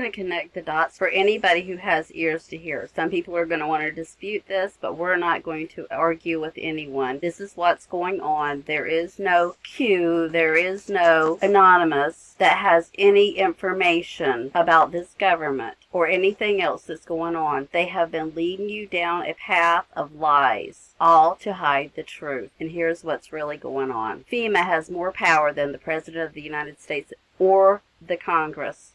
going to connect the dots for anybody who has ears to hear. Some people are going to want to dispute this, but we're not going to argue with anyone. This is what's going on. There is no Q, there is no anonymous that has any information about this government or anything else that's going on. They have been leading you down a path of lies, all to hide the truth. And here's what's really going on. FEMA has more power than the President of the United States or the Congress.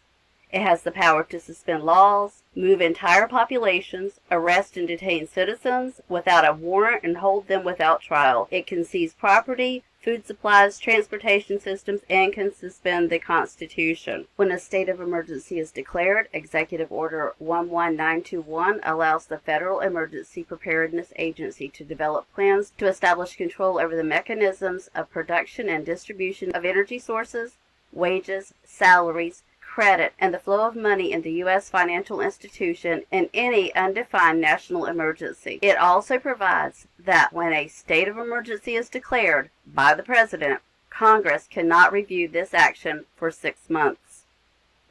It has the power to suspend laws, move entire populations, arrest and detain citizens without a warrant, and hold them without trial. It can seize property, food supplies, transportation systems, and can suspend the Constitution. When a state of emergency is declared, Executive Order 11921 allows the Federal Emergency Preparedness Agency to develop plans to establish control over the mechanisms of production and distribution of energy sources, wages, salaries, credit, and the flow of money in the U.S. financial institution in any undefined national emergency. It also provides that when a state of emergency is declared by the President, Congress cannot review this action for 6 months.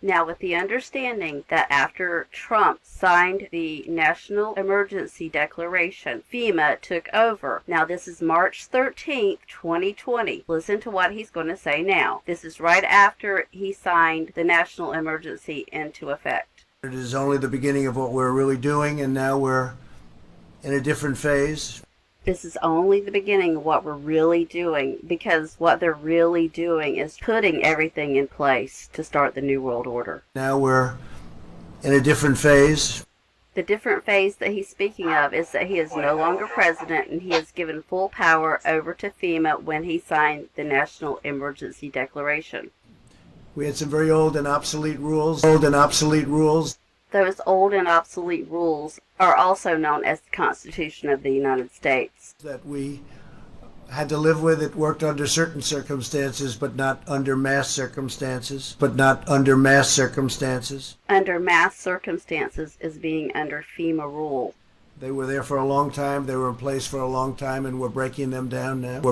Now, with the understanding that after Trump signed the National Emergency Declaration, FEMA took over. Now, this is March 13th, 2020. Listen to what he's going to say now. This is right after he signed the National Emergency into effect. It is only the beginning of what we're really doing, and now we're in a different phase. This is only the beginning of what we're really doing, because what they're really doing is putting everything in place to start the New World Order. Now we're in a different phase. The different phase that he's speaking of is that he is no longer president, and he has given full power over to FEMA when he signed the National Emergency Declaration. We had some very old and obsolete rules. Those old and obsolete rules are also known as the Constitution of the United States. That we had to live with. It worked under certain circumstances, but not under mass circumstances. Under mass circumstances is being under FEMA rule. They were there for a long time. They were in place for a long time, and we're breaking them down now.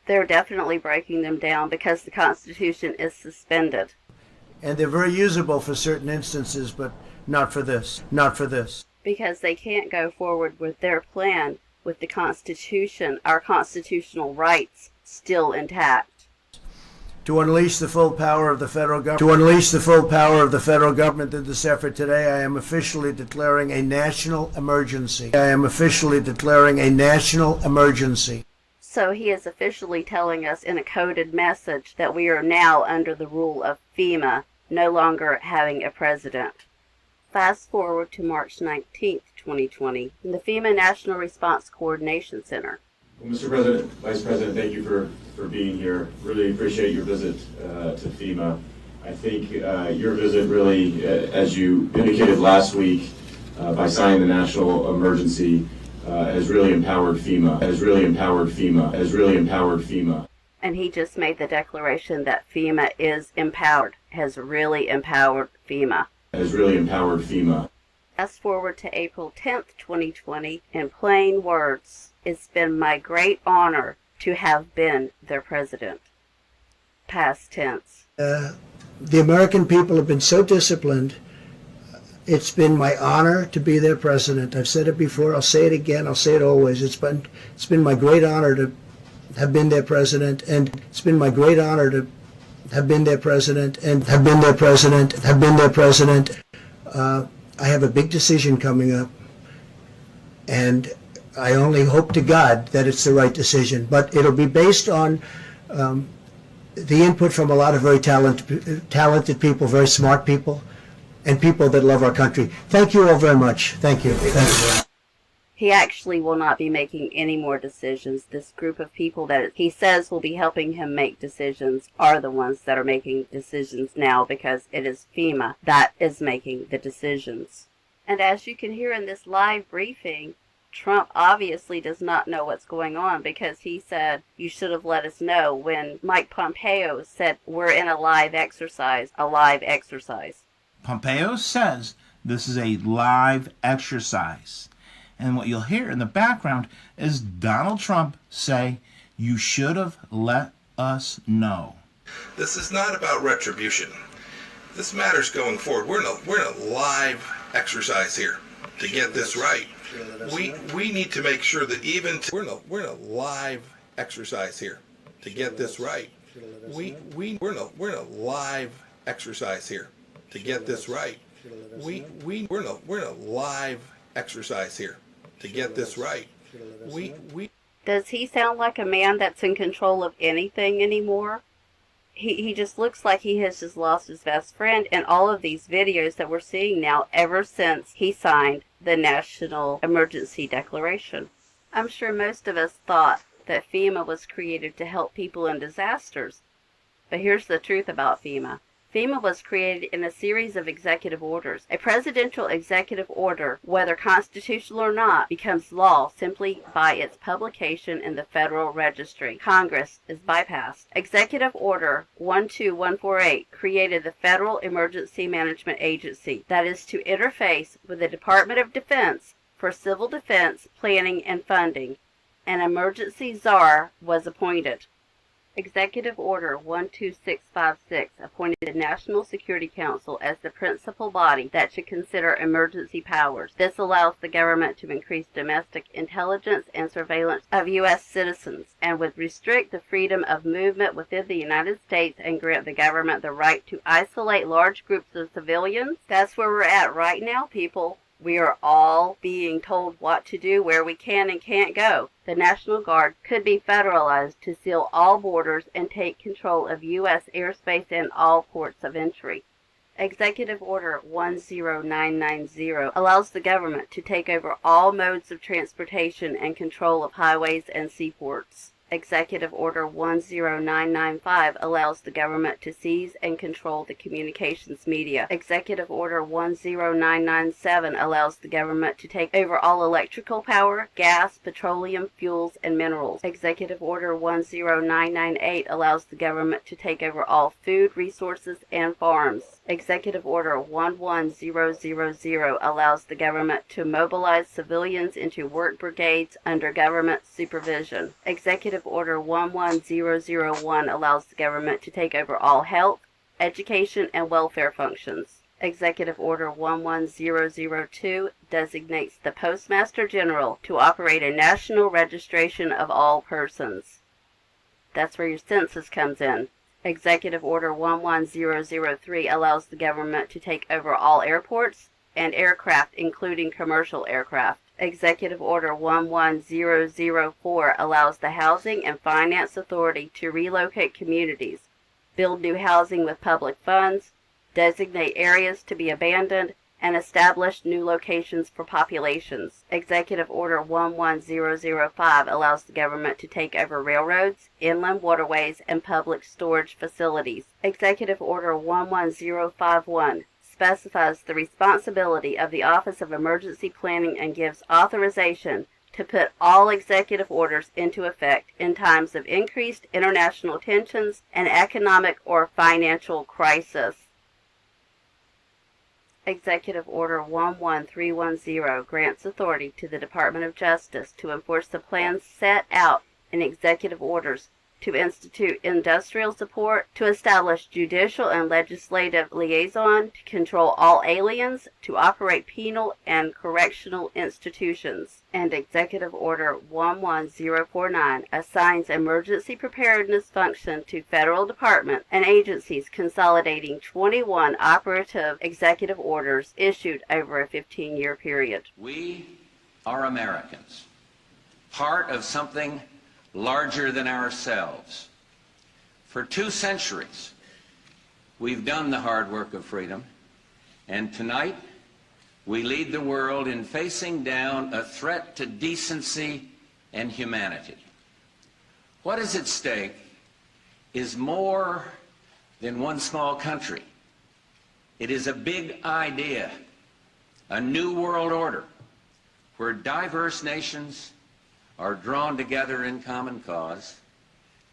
They're definitely breaking them down because the Constitution is suspended. And they're very usable for certain instances, but not for this. Because they can't go forward with their plan with the Constitution, our constitutional rights, still intact. To unleash the full power of the federal government. In this effort today, I am officially declaring a national emergency. So he is officially telling us in a coded message that we are now under the rule of FEMA, no longer having a president. Fast forward to March 19th, 2020, in the FEMA National Response Coordination Center. Well, Mr. President, Vice President, thank you for being here. Really appreciate your visit to FEMA. I think your visit really, as you indicated last week, by signing the national emergency, has really empowered FEMA. And he just made the declaration that FEMA is empowered, has really empowered FEMA. Fast forward to April 10th, 2020, in plain words, it's been my great honor to have been their president. Past tense. The American people have been so disciplined. It's been my honor to be their president. I've said it before, I'll say it again, I'll say it always. It's been my great honor to have been their president, and it's been my great honor to have been their president. I have a big decision coming up, and I only hope to God that it's the right decision, but it'll be based on the input from a lot of very talented people, very smart people, and people that love our country. Thank you all very much. Thank you. He actually will not be making any more decisions. This group of people that he says will be helping him make decisions are the ones that are making decisions now, because it is FEMA that is making the decisions. And as you can hear in this live briefing, Trump obviously does not know what's going on, because he said, you should have let us know, when Mike Pompeo said, we're in a live exercise. Pompeo says this is a live exercise. And what you'll hear in the background is Donald Trump say, you should have let us know. This is not about retribution. this matters going forward. We're in a live exercise here to get this right. We need to make sure that even we're in a live exercise here to get this right. We're in a live exercise here to get this right. We're in a live exercise here to get this right. Does he sound like a man that's in control of anything anymore? He just looks like he has just lost his best friend in all of these videos that we're seeing now ever since he signed the National Emergency Declaration. I'm sure most of us thought that FEMA was created to help people in disasters. But here's the truth about FEMA. FEMA was created in a series of executive orders. A presidential executive order, whether constitutional or not, becomes law simply by its publication in the Federal Registry. Congress is bypassed. Executive Order 12148 created the Federal Emergency Management Agency that is to interface with the Department of Defense for civil defense planning and funding. An emergency czar was appointed. Executive Order 12656 appointed the National Security Council as the principal body that should consider emergency powers. This allows the government to increase domestic intelligence and surveillance of U.S. citizens and would restrict the freedom of movement within the United States and grant the government the right to isolate large groups of civilians. That's where we're at right now, people. We are all being told what to do, where we can and can't go. The National Guard could be federalized to seal all borders and take control of U.S. airspace and all ports of entry. Executive Order 10990 allows the government to take over all modes of transportation and control of highways and seaports. Executive Order 10995 allows the government to seize and control the communications media. Executive Order 10997 allows the government to take over all electrical power, gas, petroleum, fuels, and minerals. Executive Order 10998 allows the government to take over all food resources and farms. Executive Order 11000 allows the government to mobilize civilians into work brigades under government supervision. Executive Order 11001 allows the government to take over all health, education, and welfare functions. Executive Order 11002 designates the Postmaster General to operate a national registration of all persons. That's where your census comes in. Executive Order 11003 allows the government to take over all airports and aircraft, including commercial aircraft. Executive Order 11004 allows the Housing and Finance Authority to relocate communities, build new housing with public funds, designate areas to be abandoned, and establish new locations for populations. Executive Order 11005 allows the government to take over railroads, inland waterways, and public storage facilities. Executive Order 11051 specifies the responsibility of the Office of Emergency Planning and gives authorization to put all executive orders into effect in times of increased international tensions and economic or financial crisis. Executive Order 11310 grants authority to the Department of Justice to enforce the plans set out in executive orders, to institute industrial support, to establish judicial and legislative liaison, to control all aliens, to operate penal and correctional institutions. And Executive Order 11049 assigns emergency preparedness function to federal departments and agencies, consolidating 21 operative executive orders issued over a 15-year period. We are Americans, part of something larger than ourselves. For 2 centuries, we've done the hard work of freedom, and tonight we lead the world in facing down a threat to decency and humanity. What is at stake is more than one small country. It is a big idea, a new world order, where diverse nations are drawn together in common cause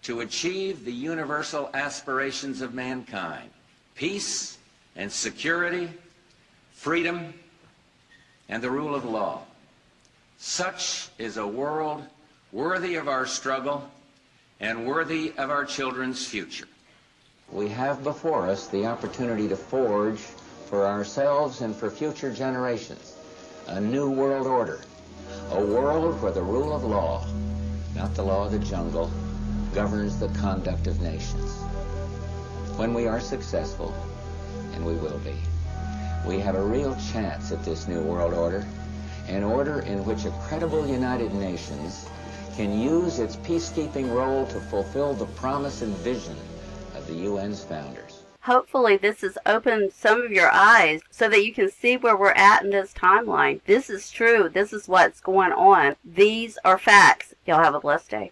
to achieve the universal aspirations of mankind: peace and security, freedom, and the rule of law. Such is a world worthy of our struggle and worthy of our children's future. We have before us the opportunity to forge for ourselves and for future generations a new world order, a world where the rule of law, not the law of the jungle, governs the conduct of nations. When we are successful, and we will be, we have a real chance at this new world order, an order in which a credible United Nations can use its peacekeeping role to fulfill the promise and vision of the UN's founders. Hopefully this has opened some of your eyes so that you can see where we're at in this timeline. This is true. This is what's going on. These are facts. Y'all have a blessed day.